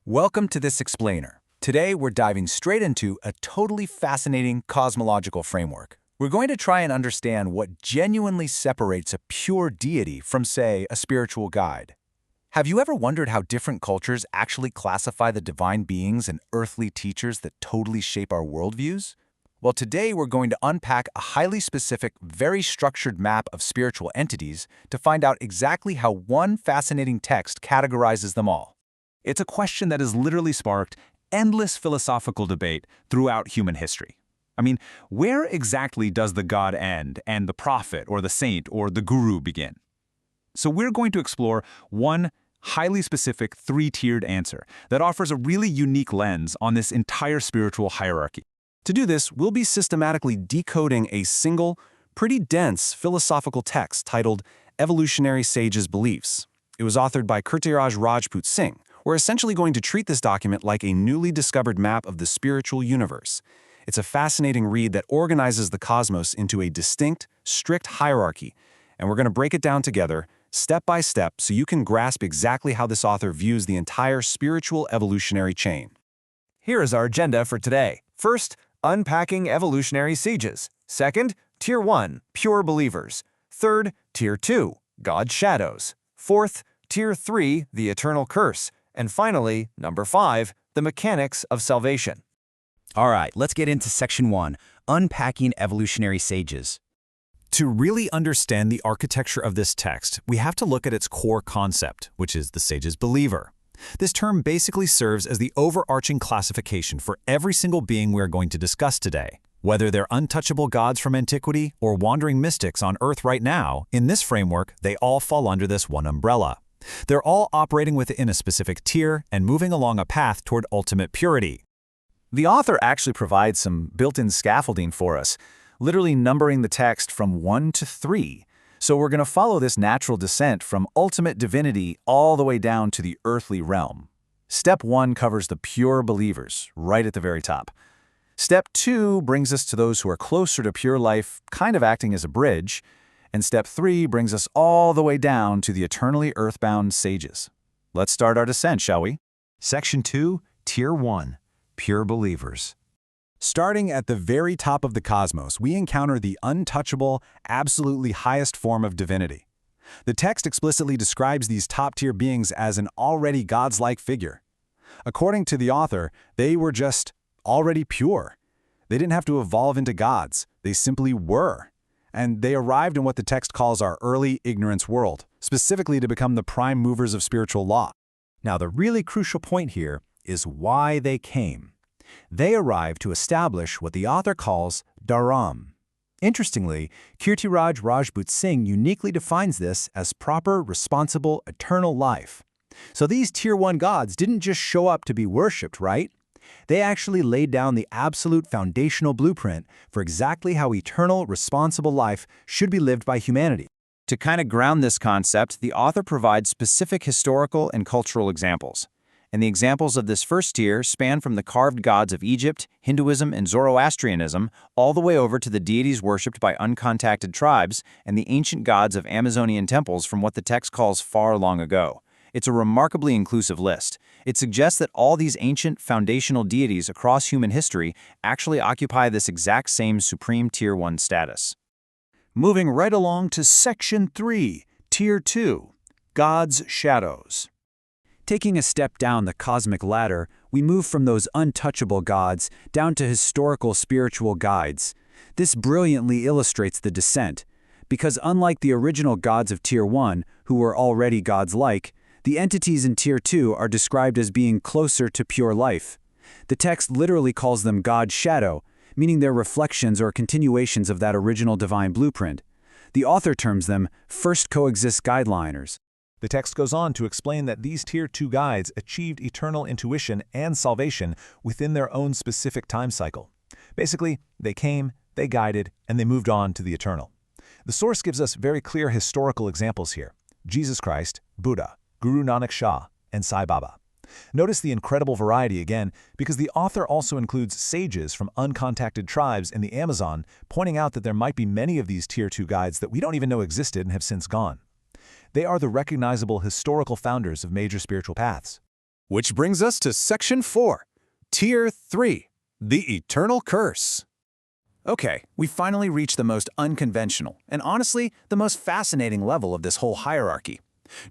Welcome to this explainer. Today we're diving straight into a totally fascinating cosmological framework. We're going to try and understand what genuinely separates a pure deity from, say, a spiritual guide. Have you ever wondered how different cultures actually classify the divine beings and earthly teachers that totally shape our worldviews? Well, today we're going to unpack a highly specific, very structured map of spiritual entities to find out exactly how one fascinating text categorizes them all. It's a question that has literally sparked endless philosophical debate throughout human history. I mean, where exactly does the God end and the prophet or the saint or the guru begin? So we're going to explore one highly specific three-tiered answer that offers a really unique lens on this entire spiritual hierarchy. To do this, we'll be systematically decoding a single, pretty dense philosophical text titled Evolutionary Sages' Beliefs. It was authored by Kirtiraj Rajput Singh. We're essentially going to treat this document like a newly discovered map of the spiritual universe. It's a fascinating read that organizes the cosmos into a distinct, strict hierarchy, and we're going to break it down together, step by step, so you can grasp exactly how this author views the entire spiritual evolutionary chain. Here is our agenda for today. First, unpacking evolutionary sages. Second, Tier 1, pure believers. Third, Tier 2, God's shadows. Fourth, Tier 3, the eternal curse. And finally, number 5, the mechanics of salvation. All right, let's get into Section 1, Unpacking Evolutionary Sages. To really understand the architecture of this text, we have to look at its core concept, which is the sage's believer. This term basically serves as the overarching classification for every single being we are going to discuss today. Whether they're untouchable gods from antiquity or wandering mystics on Earth right now, in this framework, they all fall under this one umbrella. They're all operating within a specific tier and moving along a path toward ultimate purity. The author actually provides some built-in scaffolding for us, literally numbering the text from 1 to 3. So we're going to follow this natural descent from ultimate divinity all the way down to the earthly realm. Step 1 covers the pure believers, right at the very top. Step 2 brings us to those who are closer to pure life, kind of acting as a bridge. And Step 3 brings us all the way down to the eternally earthbound sages. Let's start our descent, shall we? Section 2, Tier 1, Pure Believers. Starting at the very top of the cosmos, we encounter the untouchable, absolutely highest form of divinity. The text explicitly describes these top-tier beings as an already gods-like figure. According to the author, they were just already pure. They didn't have to evolve into gods. They simply were. And they arrived in what the text calls our early ignorance world, specifically to become the prime movers of spiritual law. Now, the really crucial point here is why they came. They arrived to establish what the author calls dharam. Interestingly, Kirtiraj Rajput Singh uniquely defines this as proper, responsible, eternal life. So these Tier 1 gods didn't just show up to be worshipped, right? They actually laid down the absolute foundational blueprint for exactly how eternal, responsible life should be lived by humanity. To kind of ground this concept, the author provides specific historical and cultural examples. And the examples of this first tier span from the carved gods of Egypt, Hinduism, and Zoroastrianism, all the way over to the deities worshipped by uncontacted tribes and the ancient gods of Amazonian temples from what the text calls far long ago. It's a remarkably inclusive list. It suggests that all these ancient foundational deities across human history actually occupy this exact same supreme Tier 1 status. Moving right along to Section 3, Tier 2, God's Shadows. Taking a step down the cosmic ladder, we move from those untouchable gods down to historical spiritual guides. This brilliantly illustrates the descent, because unlike the original gods of Tier 1, who were already gods-like, the entities in Tier 2 are described as being closer to pure life. The text literally calls them God's shadow, meaning they're reflections or continuations of that original divine blueprint. The author terms them first coexist guideliners. The text goes on to explain that these Tier 2 guides achieved eternal intuition and salvation within their own specific time cycle. Basically, they came, they guided, and they moved on to the eternal. The source gives us very clear historical examples here: Jesus Christ, Buddha, Guru Nanak Shah, and Sai Baba. Notice the incredible variety again, because the author also includes sages from uncontacted tribes in the Amazon, pointing out that there might be many of these Tier 2 guides that we don't even know existed and have since gone. They are the recognizable historical founders of major spiritual paths. Which brings us to Section 4, Tier 3, the Eternal Curse. Okay, we finally reached the most unconventional, and honestly, the most fascinating level of this whole hierarchy.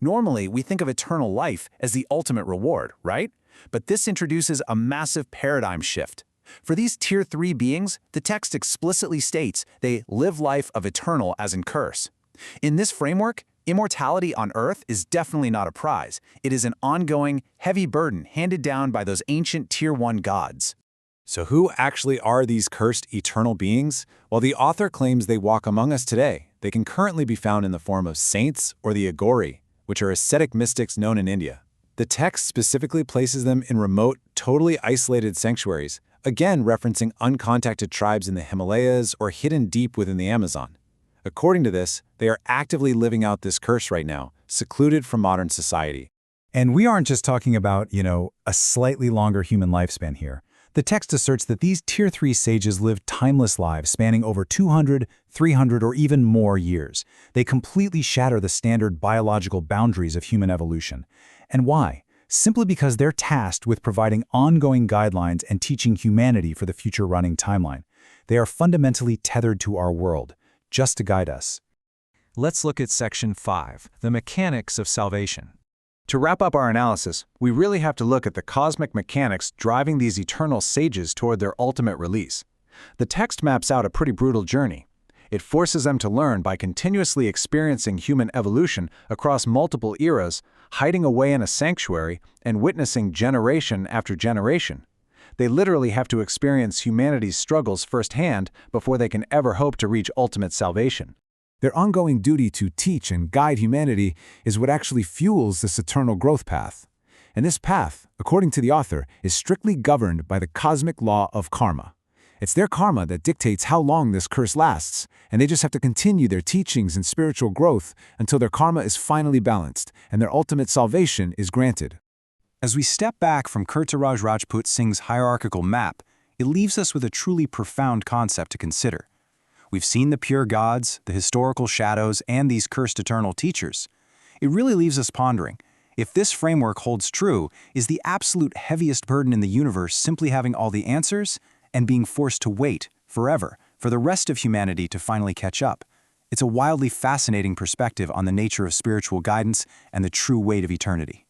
Normally, we think of eternal life as the ultimate reward, right? But this introduces a massive paradigm shift. For these Tier 3 beings, the text explicitly states they live life of eternal as in curse. In this framework, immortality on Earth is definitely not a prize. It is an ongoing, heavy burden handed down by those ancient Tier 1 gods. So who actually are these cursed eternal beings? Well, the author claims they walk among us today. They can currently be found in the form of saints or the Agori, which are ascetic mystics known in India. The text specifically places them in remote, totally isolated sanctuaries, again referencing uncontacted tribes in the Himalayas or hidden deep within the Amazon. According to this, they are actively living out this curse right now, secluded from modern society. And we aren't just talking about, a slightly longer human lifespan here. The text asserts that these Tier 3 sages live timeless lives spanning over 200, 300, or even more years. They completely shatter the standard biological boundaries of human evolution. And why? Simply because they're tasked with providing ongoing guidelines and teaching humanity for the future running timeline. They are fundamentally tethered to our world, just to guide us. Let's look at Section 5, the mechanics of salvation. To wrap up our analysis, we really have to look at the cosmic mechanics driving these eternal sages toward their ultimate release. The text maps out a pretty brutal journey. It forces them to learn by continuously experiencing human evolution across multiple eras, hiding away in a sanctuary, and witnessing generation after generation. They literally have to experience humanity's struggles firsthand before they can ever hope to reach ultimate salvation. Their ongoing duty to teach and guide humanity is what actually fuels this eternal growth path. And this path, according to the author, is strictly governed by the cosmic law of karma. It's their karma that dictates how long this curse lasts, and they just have to continue their teachings and spiritual growth until their karma is finally balanced and their ultimate salvation is granted. As we step back from Kirtaraj Rajput Singh's hierarchical map, it leaves us with a truly profound concept to consider. We've seen the pure gods, the historical shadows, and these cursed eternal teachers. It really leaves us pondering. If this framework holds true, is the absolute heaviest burden in the universe simply having all the answers and being forced to wait forever for the rest of humanity to finally catch up? It's a wildly fascinating perspective on the nature of spiritual guidance and the true weight of eternity.